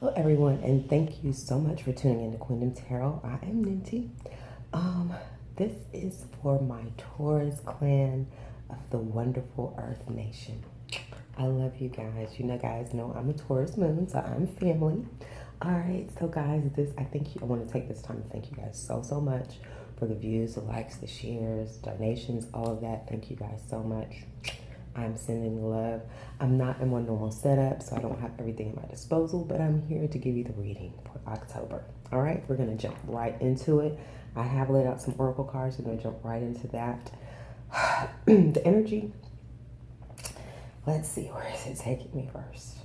Hello, everyone, and thank you so much for tuning in to Queendom Tarot. I am Ninty. Um, this is for my Taurus clan of the wonderful Earth Nation. I love you guys. Guys know I'm a Taurus moon, so I'm family. All right, so guys, I want to take this time to thank you guys so much for the views, the likes, the shares, donations, all of that. Thank you guys so much. I'm sending love. I'm not in my normal setup, so I don't have everything at my disposal, but I'm here to give you the reading for October. All right, we're going to jump right into it. I have laid out some oracle cards. We're going to jump right into that. The energy, let's see, where is it taking me first?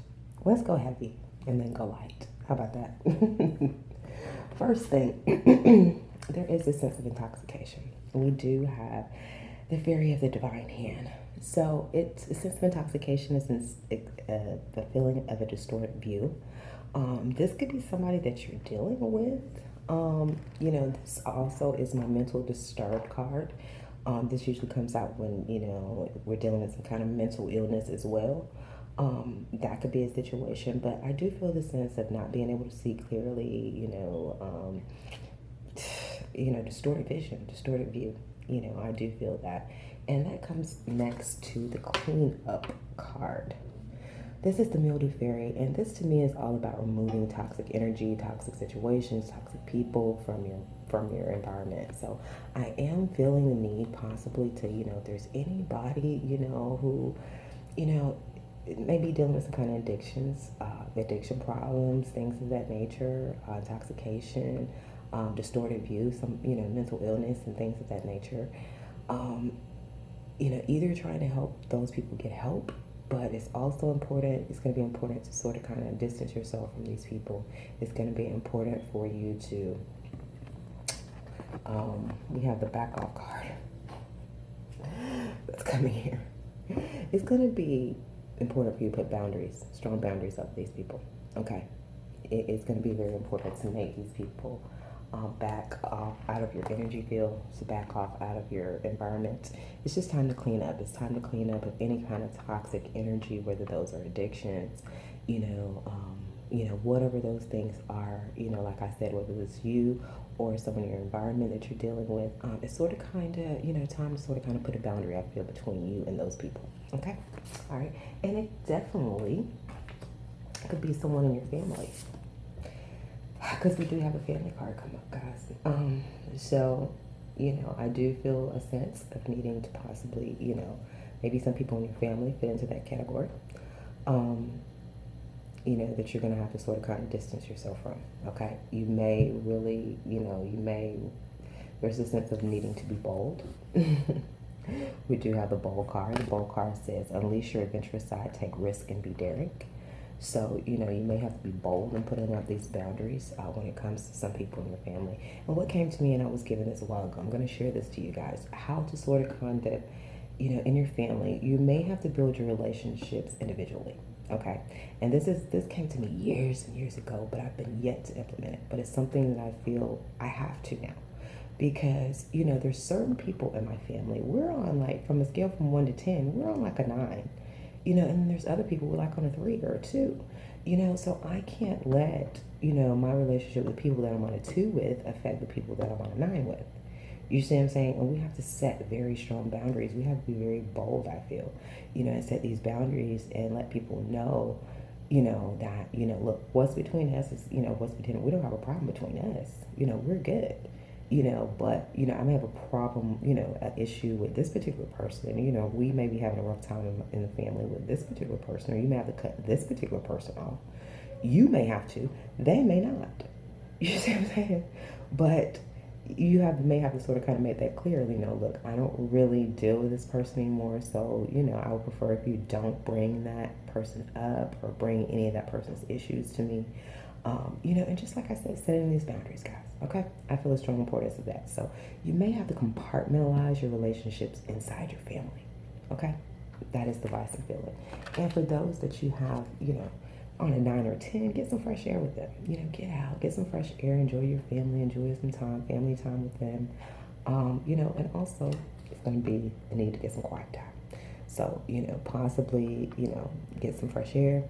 Let's go heavy and then go light. How about that? First thing, there is a sense of intoxication. We do have the fairy of the divine hand. So it's a sense of intoxication is the feeling of a distorted view. This could be somebody that you're dealing with. This also is my mental disturbed card. This usually comes out when, we're dealing with some kind of mental illness as well. That could be a situation, but I do feel the sense of not being able to see clearly, distorted vision, distorted view. I do feel that. And that comes next to the clean up card. This is the mildew fairy, and this to me is all about removing toxic energy, toxic situations, toxic people from your environment. So I am feeling the need possibly to, if there's anybody, who, may be dealing with some kind of addictions, addiction problems, things of that nature, intoxication, distorted view, some, mental illness and things of that nature. Either trying to help those people get help, but it's also important, it's going to be important to sort of kind of distance yourself from these people. It's going to be important for you to, we have the back off card that's coming here. It's going to be important for you to put boundaries, strong boundaries up with these people, okay? It's going to be very important to make these people back off out of your energy field, to back off out of your environment. It's just time to clean up. It's time to clean up of any kind of toxic energy, whether those are addictions, whatever those things are, like I said, whether it's you or someone in your environment that you're dealing with, it's sort of kind of, time to sort of kind of put a boundary, I feel, between you and those people, okay? All right, and it definitely could be someone in your family, because we do have a family card come up, guys. So, I do feel a sense of needing to possibly, maybe some people in your family fit into that category, that you're going to have to sort of kind of distance yourself from, okay? You may really, there's a sense of needing to be bold. We do have the bold card. The bold card says, unleash your adventurous side, take risk, and be daring. So, you may have to be bold in putting up these boundaries when it comes to some people in your family. And what came to me, and I was given this a while ago, I'm going to share this to you guys, how to sort of kind of, in your family, you may have to build your relationships individually, okay? And this came to me years and years ago, but I've been yet to implement it. But it's something that I feel I have to now. Because, there's certain people in my family, we're on from a scale from 1 to 10, we're on a 9. And then there's other people we're on a 3 or a 2. So I can't let, my relationship with people that I'm on a 2 with affect the people that I'm on a 9 with. You see what I'm saying? And we have to set very strong boundaries. We have to be very bold, I feel, and set these boundaries and let people know, that, look, what's between us is, what's between, we don't have a problem between us. We're good. But, I may have a problem, an issue with this particular person. We may be having a rough time in the family with this particular person, or you may have to cut this particular person off. You may have to, they may not. You see what I'm saying? But may have to sort of kind of make that clear, look, I don't really deal with this person anymore, so, I would prefer if you don't bring that person up or bring any of that person's issues to me. And just like I said, setting these boundaries, guys, okay? I feel a strong importance of that. So you may have to compartmentalize your relationships inside your family, okay? That is the vice and feeling. And for those that you have, on a 9 or 10, get some fresh air with them. Get out, get some fresh air, enjoy your family, enjoy some time, family time with them. And also it's going to be a need to get some quiet time. So, possibly, get some fresh air,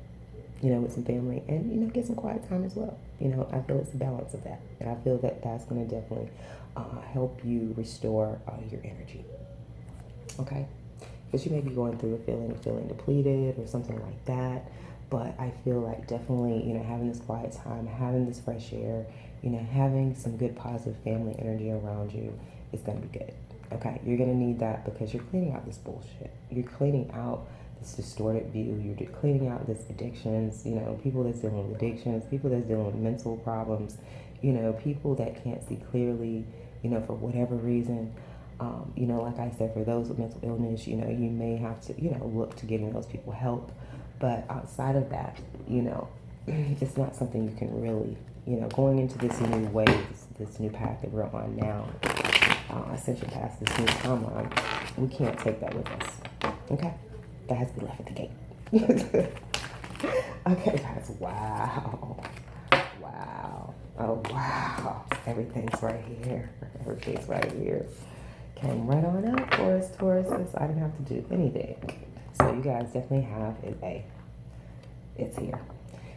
you know, with some family, and, you know, get some quiet time as well. You know, I feel it's a balance of that. And I feel that that's going to definitely help you restore your energy. Okay? Because you may be going through a feeling depleted or something like that. But I feel like definitely, you know, having this quiet time, having this fresh air, you know, having some good positive family energy around you is going to be good. Okay? You're going to need that because you're cleaning out this bullshit. You're cleaning out this distorted view. You're cleaning out this addictions, you know, people that's dealing with addictions, people that's dealing with mental problems, you know, people that can't see clearly, you know, for whatever reason. You know, like I said, for those with mental illness, you know, you may have to, you know, look to giving those people help. But outside of that, you know, it's not something you can really, you know, going into this new way, this new path that we're on now, ascension past this new timeline, we can't take that with us. Okay? That has to be left at the gate. Okay, guys. Wow. Wow. Oh, wow. Everything's right here. Everything's right here. Came right on out for us, Tauruses. I didn't have to do anything. So you guys definitely have it. It's here.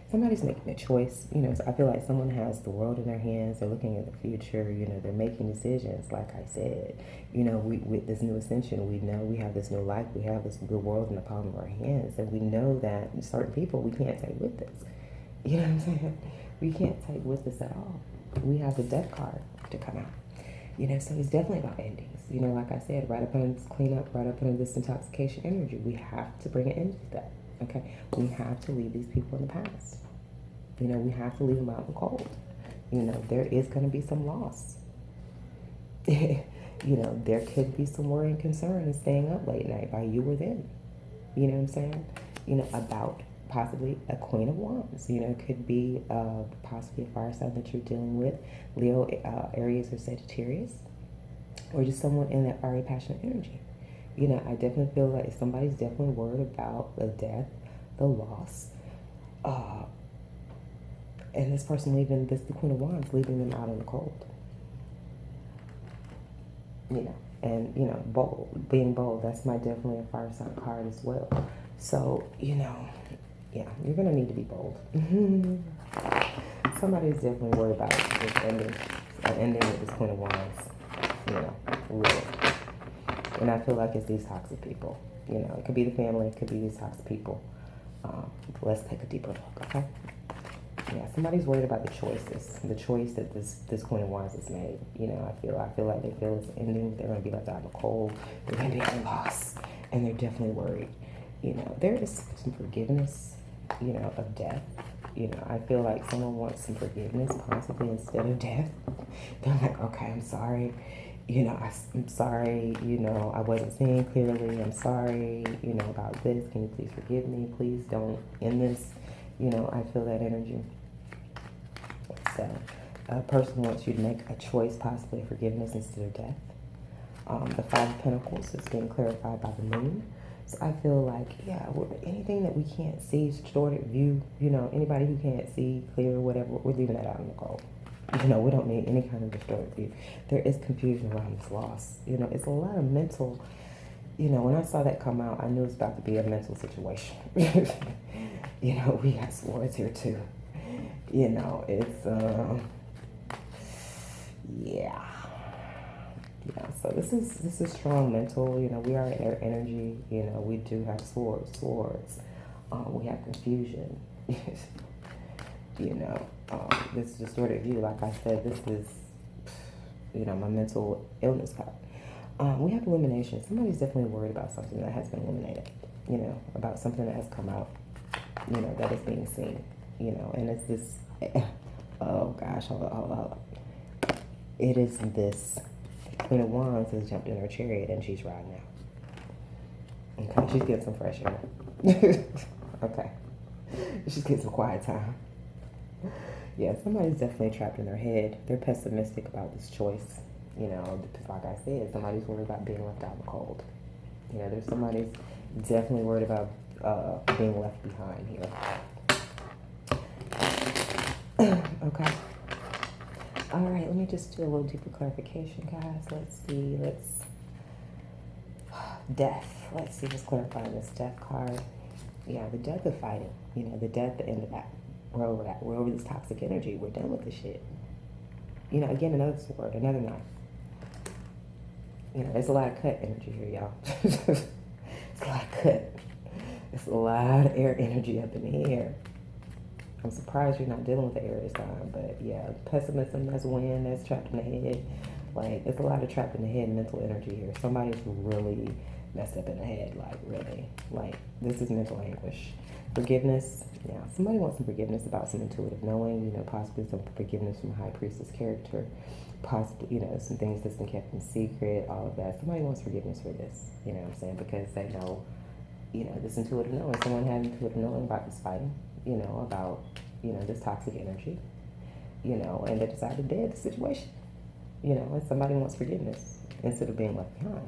Somebody's making a choice. You know, so I feel like someone has the world in their hands. They're looking at the future. You know, they're making decisions. Like I said, you know, with this new ascension, we know we have this new life. We have this good world in the palm of our hands. And we know that certain people we can't take with us. You know what I'm saying? We can't take with us at all. We have the death card to come out. You know, so it's definitely about endings. You know, like I said, right up under this cleanup, right up under this intoxication energy, we have to bring an end to that. Okay? We have to leave these people in the past. You know, we have to leave them out in the cold. You know, there is going to be some loss. You know, there could be some worry and concern in staying up late night by you or them. You know what I'm saying? You know, about possibly a Queen of Wands. You know, it could be possibly a fire sign that you're dealing with, Leo, Aries, or Sagittarius, or just someone in that fiery, passionate energy. You know, I definitely feel like somebody's definitely worried about the death, the loss, and this person leaving, the Queen of Wands, leaving them out in the cold. You know, and, you know, bold, being bold, that's definitely a fire sign card as well. So, you know, yeah, you're going to need to be bold. Somebody's definitely worried about this ending with this Queen of Wands. You know, really. And I feel like it's these toxic people. You know, it could be the family, it could be these toxic people. Let's take a deeper look, okay? Yeah, somebody's worried about the choices, the choice that this Queen of Wands has made. You know, I feel like they feel it's ending. They're going to be left out in the cold. They're going to be at a loss, and they're definitely worried. You know, there is some forgiveness, you know, of death. You know, I feel like someone wants some forgiveness, possibly instead of death. They're like, okay, I'm sorry. You know, I'm sorry. You know, I wasn't seeing clearly. I'm sorry. You know, about this. Can you please forgive me? Please don't end this. You know, I feel that energy. So, a person wants you to make a choice, possibly forgiveness instead of death. The Five of Pentacles is being clarified by the moon. So I feel like, yeah, anything that we can't see, distorted view, you know, anybody who can't see clear, whatever, we're leaving that out in the cold. You know, we don't need any kind of distorted view. There is confusion around this loss. You know, it's a lot of mental, you know, when I saw that come out, I knew it was about to be a mental situation. You know, we got swords here too. You know, it's, yeah. Yeah, so this is strong mental. You know, we are in air energy. You know, we do have swords. We have confusion. You know, this distorted view. Like I said, this is, you know, my mental illness card. We have elimination. Somebody's definitely worried about something that has been eliminated. You know, about something that has come out. You know, that is being seen. You know, and it's this. Oh gosh, hold on. It is this. Queen of Wands has jumped in her chariot and she's riding out. Okay, she's getting some fresh air. Okay, she's getting some quiet time. Yeah, somebody's definitely trapped in their head. They're pessimistic about this choice. You know, because like I said, somebody's worried about being left out in the cold. You know, there's somebody's definitely worried about being left behind here. Okay. All right, let me just do a little deeper clarification, guys. Let's see, death. Let's see what's clarifying this death card. Yeah, the death of fighting. You know, the death, the end of that. We're over that. We're over this toxic energy. We're done with this shit. You know, again, another sword, another knife. You know, there's a lot of cut energy here, y'all. It's a lot of cut. It's a lot of air energy up in the air. I'm surprised you're not dealing with the air this time, but yeah, pessimism, that's wind, that's trapped in the head. Like, it's a lot of trapped in the head mental energy here. Somebody's really messed up in the head, like, really. Like, this is mental anguish. Forgiveness, yeah, somebody wants some forgiveness about some intuitive knowing, you know, possibly some forgiveness from High Priestess character, possibly, you know, some things that's been kept in secret, all of that. Somebody wants forgiveness for this, you know what I'm saying, because they know, you know, this intuitive knowing. Someone had intuitive knowing about this fighting, you know, about, you know, this toxic energy, you know, and they decided to dead the situation, you know, and somebody wants forgiveness instead of being left behind.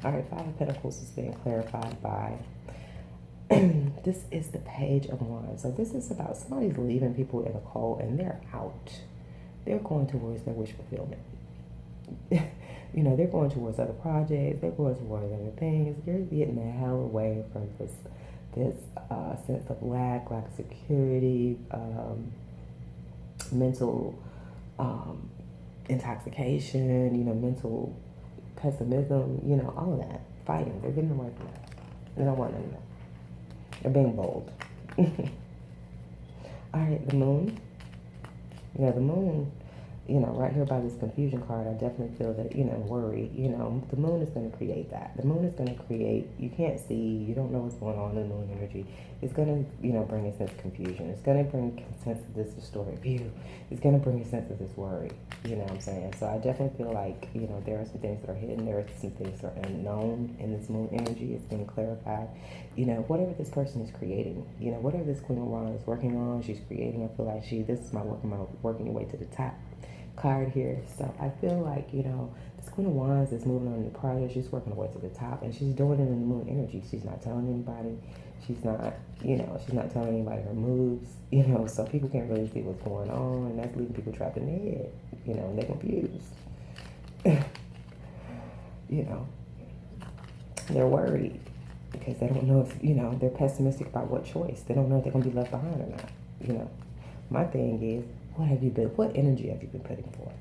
All right, Five of Pentacles is being clarified by, this is the Page of Wands. So this is about somebody's leaving people in a cold and they're out. They're going towards their wish fulfillment. You know, they're going towards other projects. They're going towards other things. They're getting the hell away from this sense of lack of security, mental intoxication, you know, mental pessimism, you know, all of that. Fighting. They're getting away from that. They don't want none of that. They're being bold. All right, the Moon. Yeah, the Moon, you know, right here by this confusion card, I definitely feel that, you know, worry, you know, the Moon is going to create that. The Moon is going to create, you can't see, you don't know what's going on in the Moon energy. It's going to, you know, bring a sense of confusion. It's going to bring a sense of this distorted view. It's going to bring a sense of this worry, you know what I'm saying? So I definitely feel like, you know, there are some things that are hidden. There are some things that are unknown in this Moon energy. It's being clarified. You know, whatever this person is creating, you know, whatever this Queen of Wands is working on, she's creating. I feel like this is my working your way to the top card here. So I feel like, you know, this Queen of Wands is moving on a new project. She's working her way to the top, and she's doing it in the Moon energy. She's not telling anybody. She's not, you know, she's not telling anybody her moves, you know, so people can't really see what's going on, and that's leaving people trapped in their head, you know, and they're confused. You know, they're worried because they don't know if, you know, they're pessimistic about what choice. They don't know if they're going to be left behind or not, you know. My thing is, what energy have you been putting forth?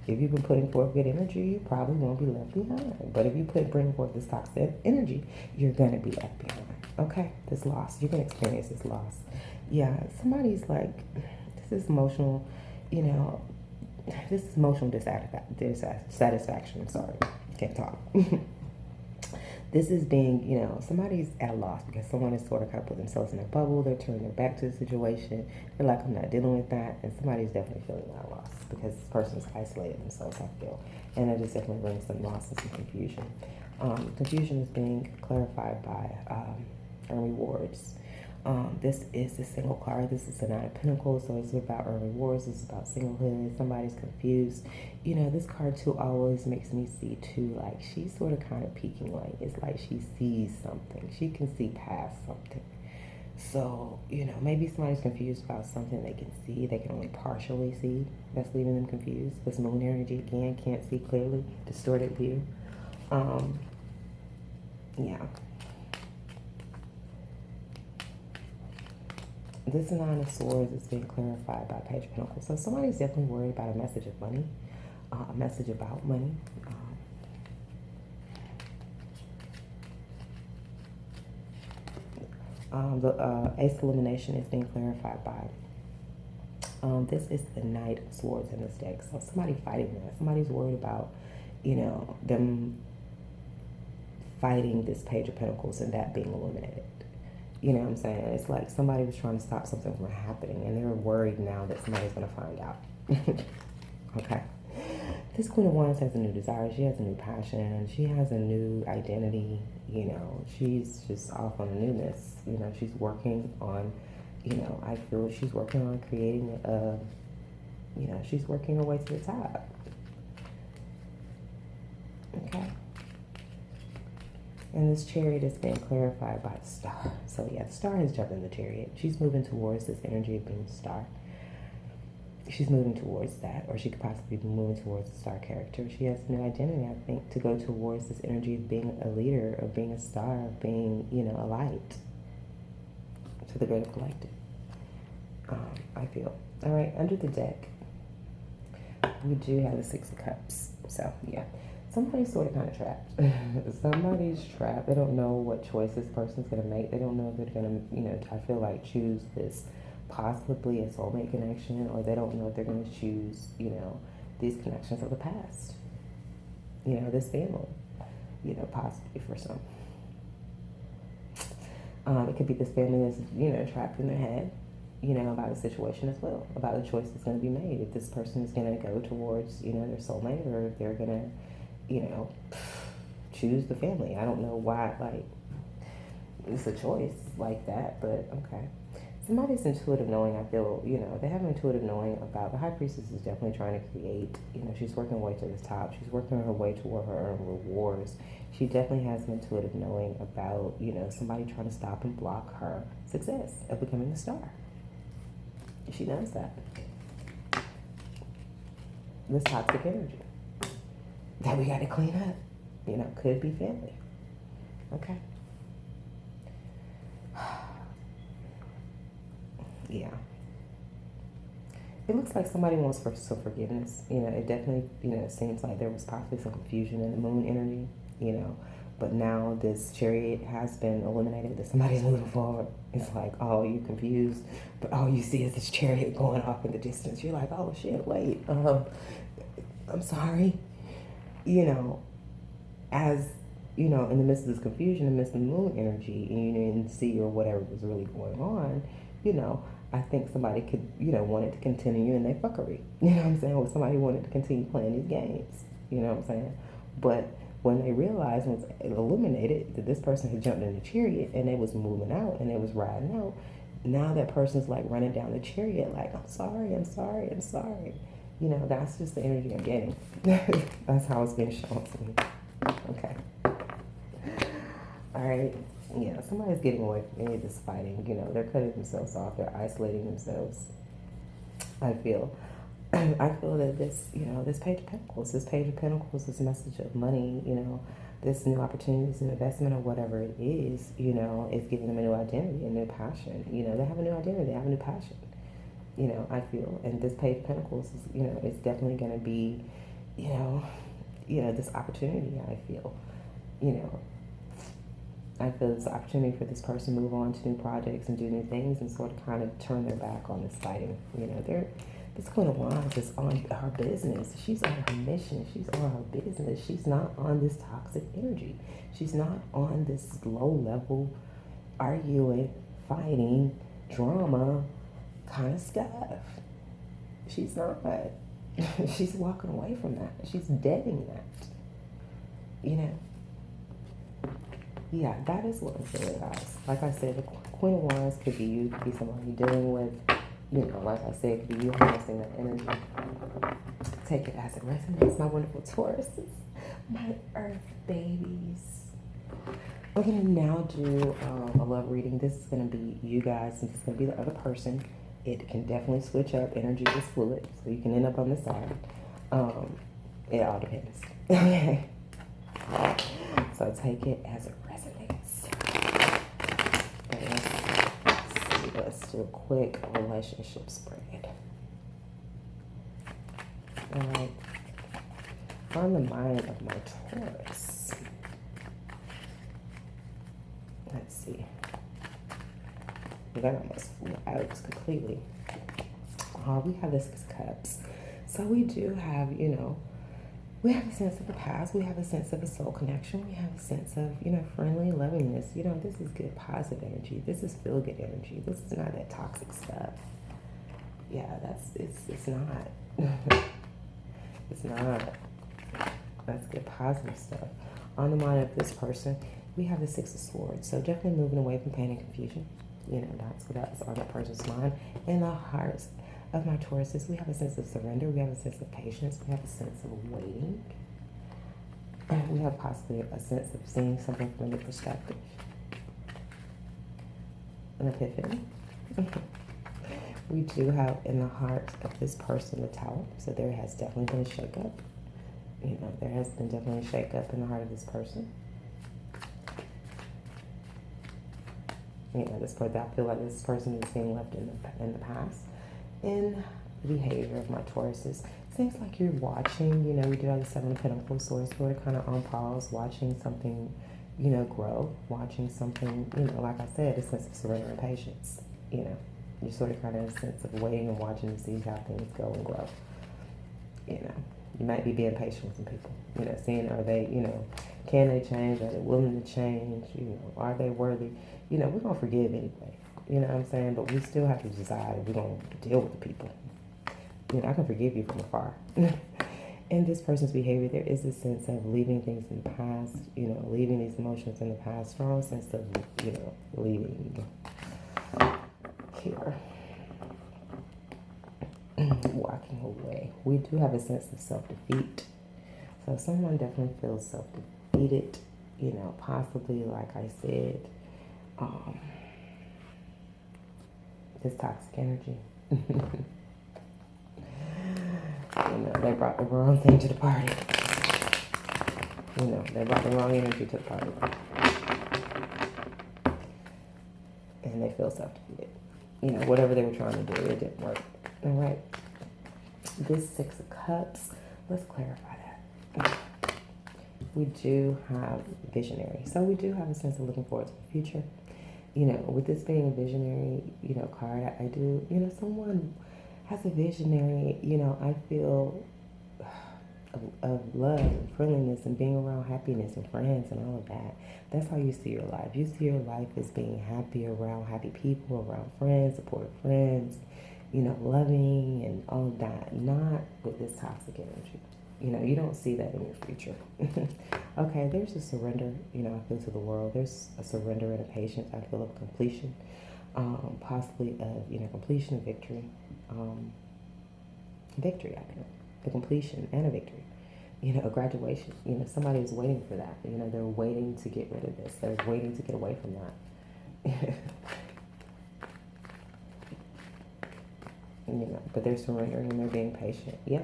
If you've been putting forth good energy, you probably won't be left behind. But if you bring forth this toxic energy, you're going to be left behind. Okay? This loss. You're going to experience this loss. Yeah, somebody's like, this is emotional, you know, this is emotional dissatisfaction. I'm sorry. Can't talk. This is being, you know, somebody's at a loss because someone is sort of kind of put themselves in a bubble. They're turning their back to the situation. They're like, I'm not dealing with that. And somebody's definitely feeling that loss because this person's isolated themselves, I feel. And it just definitely brings some loss and some confusion. Confusion is being clarified by earn rewards. This is the single card. This is the Nine of Pentacles, so it's about earn rewards. It's about singlehood. Somebody's confused. You know, this card too always makes me see too, like she's sort of kind of peeking. Like it's like she sees something. She can see past something. So, you know, maybe somebody's confused about something they can see. They can only partially see. That's leaving them confused. This Moon energy again, can't see clearly. Distorted view. Yeah. This Nine of Swords is being clarified by Page of Pentacles. So somebody's definitely worried about a message of money, a message about money. The Ace of Elimination is being clarified by, this is the Knight of Swords in this deck. So somebody fighting that. Somebody's worried about, you know, them fighting this Page of Pentacles and that being eliminated. You know what I'm saying? It's like somebody was trying to stop something from happening, and they're worried now that somebody's going to find out. Okay. This Queen of Wands has a new desire. She has a new passion. She has a new identity. You know, she's just off on a newness. You know, she's working on, you know, I feel she's working on creating a, you know, she's working her way to the top. Okay. And this Chariot is being clarified by the Star. So yeah, the Star has jumped in the Chariot. She's moving towards this energy of being the Star. She's moving towards that, or she could possibly be moving towards the Star character. She has a new identity, I think, to go towards this energy of being a leader, of being a star, of being, you know, a light. to the greater collective. I feel. All right, under the deck, we do have the Six of Cups. So, yeah. Somebody's sort of kind of trapped. Somebody's trapped. They don't know what choice this person's going to make. They don't know if they're going to, I feel like, choose this possibly a soulmate connection, or they don't know if they're going to choose, these connections of the past. This family, possibly for some. It could be this family that's, trapped in their head, about the situation as well, about the choice that's going to be made. If this person is going to go towards, their soulmate, or if they're going to, choose the family. I don't know why, it's a choice like that, but okay. Somebody's intuitive knowing, I feel, they have an intuitive knowing about, the High Priestess is definitely trying to create, she's working her way to the top. She's working her way toward her own rewards. She definitely has an intuitive knowing about, somebody trying to stop and block her success of becoming a star. She knows that. This toxic energy that we got to clean up, could be family. Okay. Yeah. It looks like somebody wants for some forgiveness. It definitely, seems like there was possibly some confusion in the moon energy, but now this chariot has been eliminated, that somebody's moving forward. It's like, oh, you're confused, but all you see is this chariot going off in the distance. You're like, oh shit, wait, I'm sorry. As, in the midst of this confusion, in the midst of the moon energy, and you didn't see or whatever was really going on, I think somebody could, wanted to continue in their fuckery. You know what I'm saying? Or somebody wanted to continue playing these games. You know what I'm saying? But when they realized, once it illuminated, that this person had jumped in the chariot and they was moving out and they was riding out, now that person's like running down the chariot like, I'm sorry. That's just the energy I'm getting. That's how it's being shown to me. Okay. All right. Yeah, somebody's getting away from any of this fighting. They're cutting themselves off. They're isolating themselves. I feel that this, this Page of Pentacles, this message of money, this new opportunity, this new investment, or whatever it is, is giving them a new identity, a new passion. They have a new identity, they have a new passion. I feel, and this Page of Pentacles is, it's definitely going to be, this opportunity. I feel, I feel this opportunity for this person to move on to new projects and do new things and sort of kind of turn their back on this fighting. This Queen of Wands is on her business. She's on her mission. She's on her business. She's not on this toxic energy. She's not on this low-level arguing, fighting, drama kind of stuff. She's not. She's walking away from that. She's deading that. Yeah, that is what I'm feeling, guys. Like I said, the Queen of Wands could be you, could be somebody dealing with, like I said, it could be you harnessing that energy. Take it as it resonates, my wonderful Tauruses, my earth babies. We're going to now do a love reading. This is going to be you guys, and this is going to be the other person. It can definitely switch up. Energy is fluid, so you can end up on this side. It all depends. Okay. So take it as it resonates. And let's do a quick relationship spread. All right. On the mind of my Taurus. Let's see. That almost flew out completely. We have this Cups. So we do have, we have a sense of the past. We have a sense of a soul connection. We have a sense of, friendly lovingness. This is good, positive energy. This is feel-good energy. This is not that toxic stuff. Yeah, it's not. It's not. That's good, positive stuff. On the mind of this person, we have the Six of Swords. So definitely moving away from pain and confusion. That's on that person's mind. In the hearts of my Tauruses, we have a sense of surrender. We have a sense of patience. We have a sense of waiting. And we have possibly a sense of seeing something from a new perspective. An epiphany. We do have in the heart of this person the Tower. So there has definitely been a shakeup. There has been definitely a shakeup in the heart of this person. You know, this person, I feel like this person is being left in the past. In the behavior of my Tauruses, seems like you're watching, you know, we do have the Seven of Pentacles, so it's sort of kind of on pause, watching something, you know, grow, watching something, you know, like I said, a sense of surrender and patience, you know. You're sort of kind of in a sense of waiting and watching to see how things go and grow. You know, you might be being patient with some people, you know, seeing are they, you know, can they change? Are they willing to change? You know, are they worthy? You know, we're going to forgive anyway. You know what I'm saying? But we still have to decide if we're going to deal with the people. You know, I can forgive you from afar. In this person's behavior, there is a sense of leaving things in the past, you know, leaving these emotions in the past, strong sense of, you know, leaving here. Walking away. We do have a sense of self-defeat. So someone definitely feels self-defeated, you know, possibly, like I said, this toxic energy. You know, they brought the wrong thing to the party. You know, they brought the wrong energy to the party. And they feel self-defeated. You know, whatever they were trying to do, it didn't work. All right. This Six of Cups, let's clarify that. We do have visionary. So we do have a sense of looking forward to the future. You know, with this being a visionary, you know, card, I do, you know, someone has a visionary, you know, I feel of love and friendliness and being around happiness and friends and all of that. That's how you see your life. You see your life as being happy around happy people, around friends, supportive friends, you know, loving and all of that. Not with this toxic energy. You know, you don't see that in your future. Okay, there's a surrender, you know, I feel to the world. There's a surrender and a patience. I feel of completion, possibly of, you know, completion and victory. Victory, I feel. The completion and a victory. You know, a graduation. You know, somebody is waiting for that. You know, they're waiting to get rid of this. They're waiting to get away from that. You know, but they're surrendering and they're being patient. Yeah.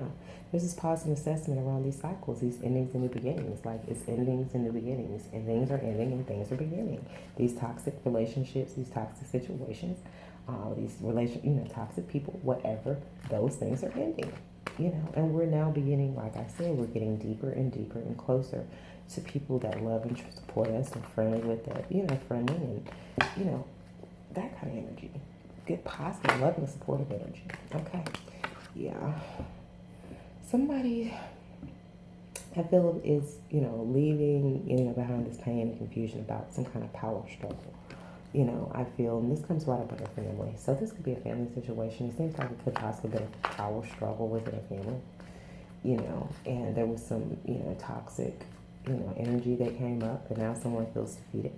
There's this pause and assessment around these cycles, these endings and new beginnings. Like, it's endings and new beginnings. And things are ending and things are beginning. These toxic relationships, these toxic situations, you know, toxic people, whatever, those things are ending. You know, and we're now beginning, like I said, we're getting deeper and deeper and closer to people that love and support us and friendly with us, you know, friendly and, you know, that kind of energy. Good, positive, loving, supportive energy. Okay. Yeah. Somebody, I feel, is, you know, leaving, you know, behind this pain and confusion about some kind of power struggle. You know, I feel, and this comes right up with a family. So this could be a family situation. It seems like it could possibly be a power struggle within a family. You know, and there was some, you know, toxic, you know, energy that came up, and now someone feels defeated.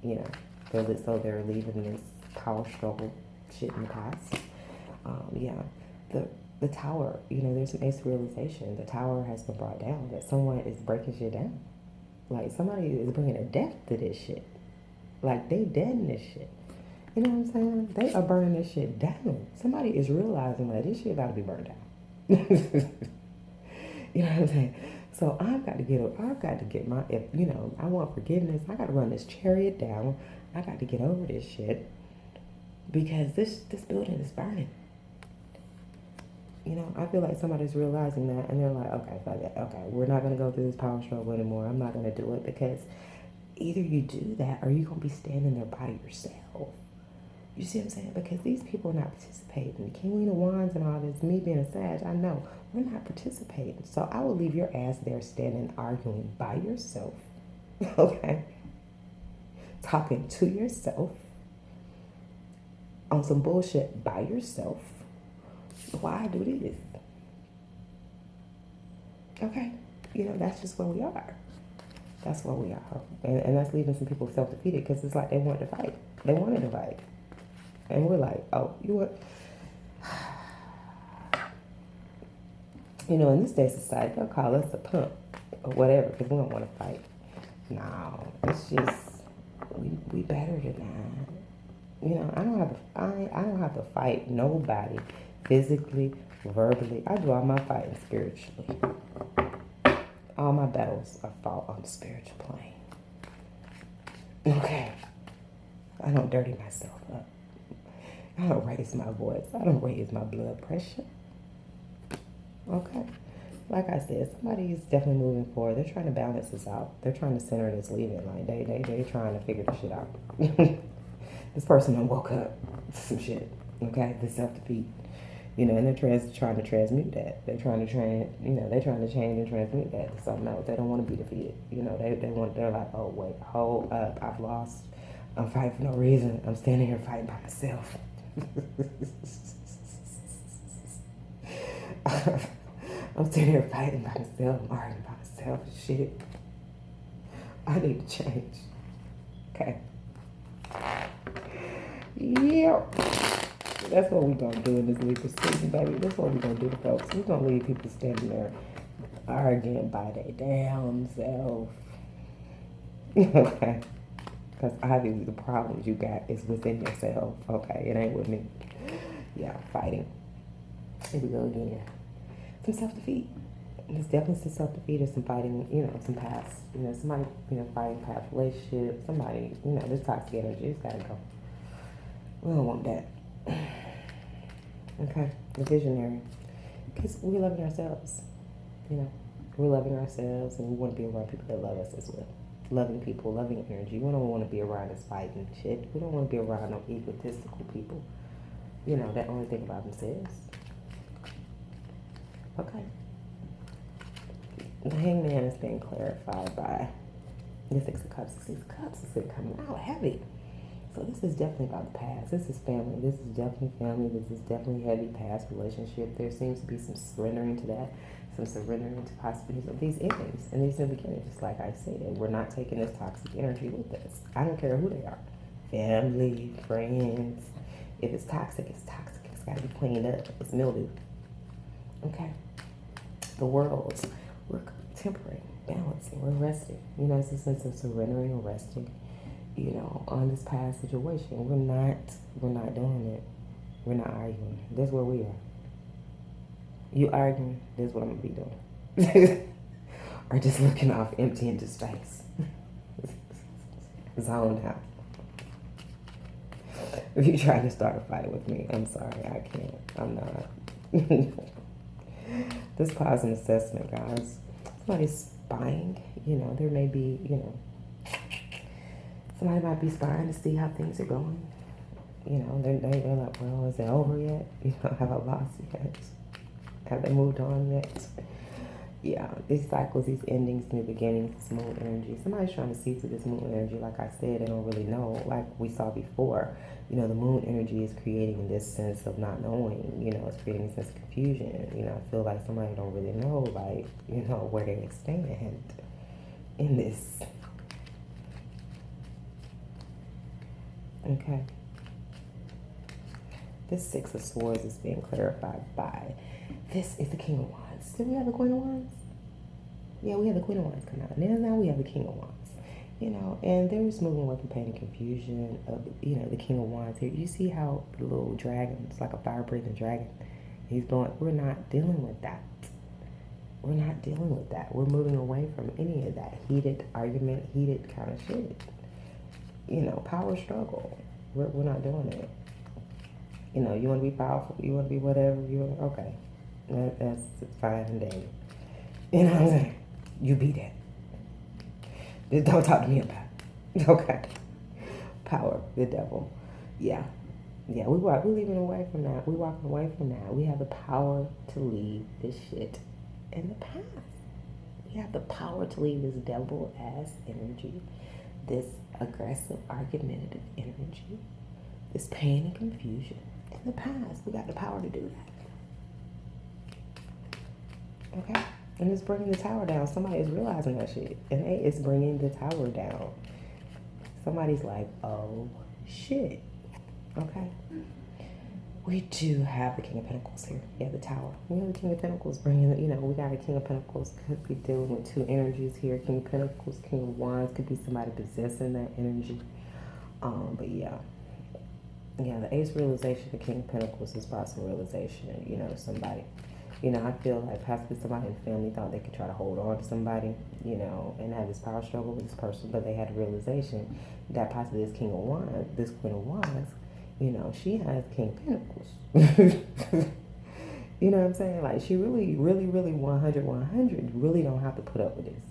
You know, so they're leaving this power struggle shit in the past. Yeah, the tower, you know, there's some ace realization. The tower has been brought down, that someone is breaking shit down. Like, somebody is bringing a death to this shit. Like, they dead in this shit. You know what I'm saying? They are burning this shit down. Somebody is realizing that this shit about to be burned down. You know what I'm saying? So I've got to get my, if, you know, I want forgiveness, I got to run this chariot down. I got to get over this shit. Because this building is burning. You know, I feel like somebody's realizing that, and they're like, okay, fuck it. Okay, we're not going to go through this power struggle anymore. I'm not going to do it, because either you do that or you're going to be standing there by yourself. You see what I'm saying? Because these people are not participating. King of Wands and all this, me being a Sag, I know, we're not participating. So I will leave your ass there standing, arguing by yourself. Okay? Talking to yourself. On some bullshit by yourself. Why do this? Okay? You know, that's just where we are. That's where we are. And that's leaving some people self-defeated, because it's like they want to fight. They wanted to fight. And we're like, oh, you what? You know, in this day society, they'll call us a punk or whatever, because we don't want to fight. No, it's just, we better than that. You know, I don't have to fight nobody physically, verbally. I do all my fighting spiritually. All my battles are fought on the spiritual plane. Okay. I don't dirty myself up. I don't raise my voice. I don't raise my blood pressure. Okay. Like I said, somebody's definitely moving forward. They're trying to balance this out. They're trying to center this leaving. Like they're trying to figure this shit out. This person done woke up to some shit. Okay, the self-defeat. And they're trying to transmute that. They're trying to they're trying to change and transmute that to something else. They don't want to be defeated. They're like, oh wait, hold up, I've lost. I'm fighting for no reason. I'm standing here fighting by myself. I'm sitting here fighting by myself. I'm arguing by myself. Shit. I need to change. Okay. Yeah. That's what we're going to do in this Libra season, baby. That's what we're going to do, folks. We're going to leave people standing there arguing by their damn self. Okay? Because obviously the problems you got is within yourself. Okay? It ain't with me. Yeah, fighting. Here we go again. Some self-defeat. There's definitely some self-defeat or some fighting, some past. Somebody, fighting past relationship. Somebody, this toxic energy. It's got to go. We don't want that. Okay? The visionary. Because we're loving ourselves. We're loving ourselves and we want to be around people that love us as well. Loving people, loving energy. We don't want to be around this fighting shit. We don't want to be around no egotistical people. That only think about themselves. Okay. The hangman is being clarified by the Six of Cups. The Six of Cups is coming out heavy. So this is definitely about the past. This is family. This is definitely family. This is definitely heavy past relationship. There seems to be some surrendering to that. Some surrendering to possibilities of these endings and these new beginnings. Just like I said, we're not taking this toxic energy with us. I don't care who they are. Family, friends. If it's toxic, it's toxic. It's got to be cleaned up. It's mildew. Okay? The world. We're tempering, balancing, we're resting. It's a sense of surrendering and resting, on this past situation. We're not doing it. We're not arguing. That's where we are. You arguing, that's what I'm gonna be doing. Or just looking off empty into space. Zoned out. If you're trying to start a fight with me, I'm sorry, I can't. I'm not. This pause and assessment, guys. Somebody's spying. There may be, somebody might be spying to see how things are going. They're like, well, is it over yet? Have I lost yet? Have they moved on yet? Yeah, these cycles, these endings, new beginnings, this moon energy. Somebody's trying to see through this moon energy. Like I said, they don't really know. Like we saw before, the moon energy is creating this sense of not knowing. It's creating a sense of confusion. I feel like somebody don't really know, like, where they stand in this. Okay. This Six of Swords is being clarified by, this is the King of Wands. Did we have the Queen of Wands? Yeah, we have the Queen of Wands come out. And now we have the King of Wands. And there's moving away from pain and confusion of, the King of Wands here. You see how the little dragon, it's like a fire-breathing dragon. He's blowing. We're not dealing with that. We're not dealing with that. We're moving away from any of that heated argument, heated kind of shit. Power struggle. We're not doing it. You want to be powerful. You want to be whatever. Okay. That's fine and dandy. You know what I'm saying? You be that. Just don't talk to me about it. Okay. Power, the devil. Yeah. Yeah, we're leaving away from that. We're walking away from that. We have the power to leave this shit in the past. We have the power to leave this devil-ass energy, this aggressive, argumentative energy, this pain and confusion in the past. We got the power to do that. Okay? And it's bringing the tower down. Somebody is realizing that shit. And it's bringing the tower down. Somebody's like, oh, shit. Okay? We do have the King of Pentacles here. Yeah, the tower. We have the King of Pentacles bringing, we got a King of Pentacles. Could be dealing with two energies here. King of Pentacles, King of Wands. Could be somebody possessing that energy. But yeah. Yeah, the Ace realization, the King of Pentacles is about some realization. Somebody You know, I feel like possibly somebody in the family thought they could try to hold on to somebody, you know, and have this power struggle with this person, but they had a realization that possibly this King of Wands, this Queen of Wands, you know, she has King of Pentacles. You know what I'm saying? Like, she really, really, really 100, 100 really don't have to put up with this.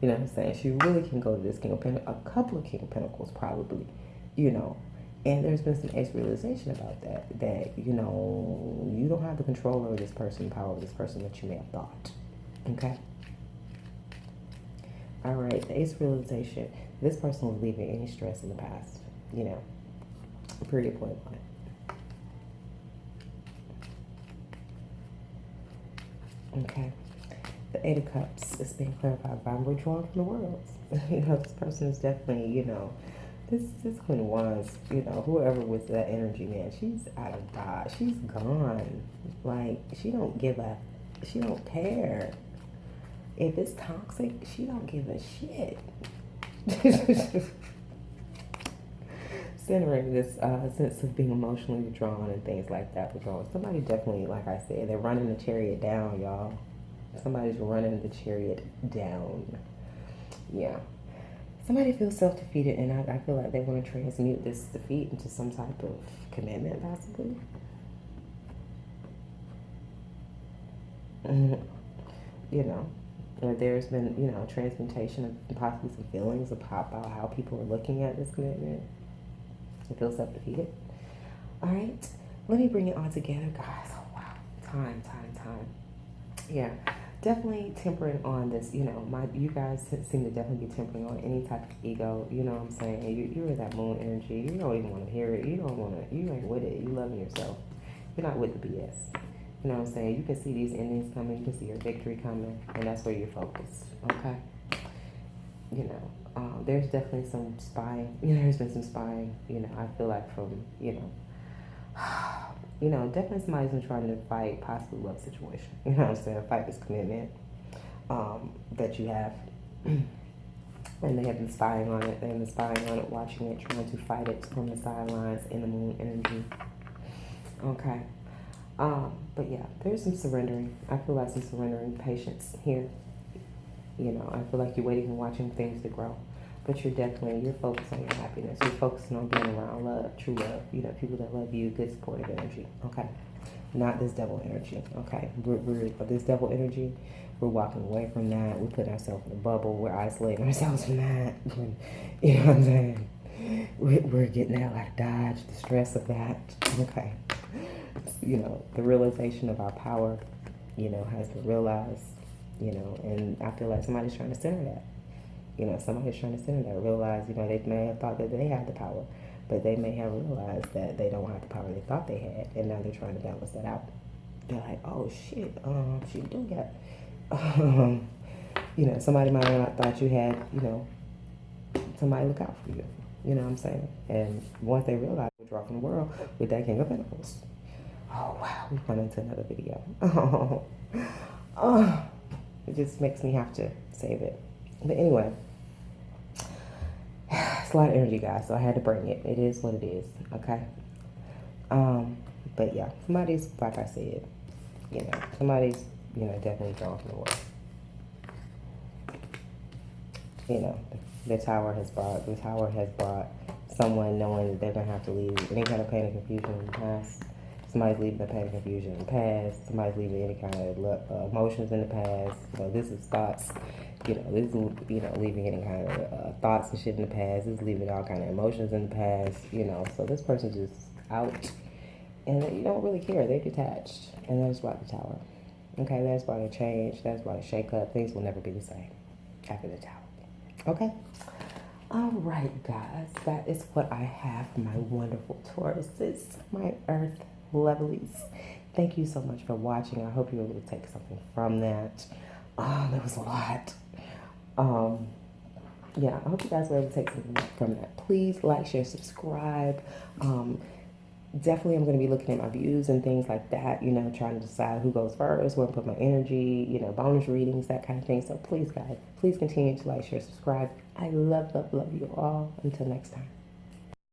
You know what I'm saying? She really can go to this King of Pentacles, a couple of King of Pentacles probably, you know. And there's been some realization about that, you know, you don't have the control over this person, power over this person that you may have thought. Okay? All right, the ace realization. This person was leaving any stress in the past, you know. Period, point blank. Okay. The Eight of Cups is being clarified by withdrawal from the world. You know, this person is definitely, you know, this Queen of Wands, you know, whoever was that energy, man, she's out of dodge. She's gone. Like, she don't give a, she don't care. If it's toxic, she don't give a shit. Centering this sense of being emotionally withdrawn and things like that. Withdrawn. Somebody definitely, like I said, they're running the chariot down, y'all. Somebody's running the chariot down. Yeah. Somebody feels self-defeated, and I feel like they want to transmute this defeat into some type of commitment, possibly. You know, or there's been, you know, transmutation of possibly some feelings about how people are looking at this commitment. They feel self-defeated. All right, let me bring it all together, guys. Oh, wow. Time. Yeah. Definitely tempering on this, you know, you guys seem to definitely be tempering on any type of ego, you know what I'm saying? You're in that moon energy. You don't even want to hear it. You ain't with it. You loving yourself. You're not with the BS. You know what I'm saying? You can see these endings coming. You can see your victory coming. And that's where you're focused, okay? You know, there's definitely some spying. You know, there's been some spying, you know, I feel like from, you know, definitely somebody's been trying to fight possibly love situation. You know what I'm saying? Fight this commitment that you have. And they have been spying on it. They've been spying on it, watching it, trying to fight it from the sidelines in the moon energy. Okay. But yeah, there's some surrendering. I feel like some surrendering patience here. You know, I feel like you're waiting and watching things to grow. But you're focused on your happiness. You're focusing on being around love, true love. You know, people that love you, good supportive energy. Okay. Not this devil energy. Okay. This devil energy, we're walking away from that. We're putting ourselves in a bubble. We're isolating ourselves from that. You know what I'm saying? We're getting out of dodge, the stress of that. Okay. You know, the realization of our power, you know, has been realized, you know, and I feel like somebody's trying to center that. You know, somebody's trying to center that, realize, you know, they may have thought that they had the power, but they may have realized that they don't have the power they thought they had, and now they're trying to balance that out. They're like, oh shit, she do got, you know, somebody might have not thought you had, you know, somebody look out for you. You know what I'm saying? And once they realize we're dropping the world with that King of Pentacles. Oh wow, we've gone into another video. Oh, it just makes me have to save it. But anyway, it's a lot of energy, guys, so I had to bring it. It is what it is, okay? But yeah, somebody's, like I said, you know, somebody's, you know, definitely drawn from the world. You know, the tower has brought someone knowing that they're going to have to leave any kind of pain and confusion in the past. Somebody's leaving the pain and confusion in the past. Somebody's leaving any kind of emotions in the past. You know, this is thoughts. You know, this is, you know, leaving any kind of thoughts and shit in the past. This is leaving all kind of emotions in the past. You know, so this person's just out. And you don't really care. They're detached. And that's why the tower. Okay, that's why they change. That's why they shake up. Things will never be the same after the tower. Okay? All right, guys. That is what I have for my wonderful Tauruses, my Earth lovelies. Thank you so much for watching. I hope you were able to take something from that. There was a lot. Yeah, I hope you guys were able to take something from that. Please like, share, subscribe. Definitely I'm going to be looking at my views and things like that, you know, trying to decide who goes first, where to put my energy, you know, bonus readings, that kind of thing. So please, guys, please continue to like, share, subscribe. I love you all. Until next time.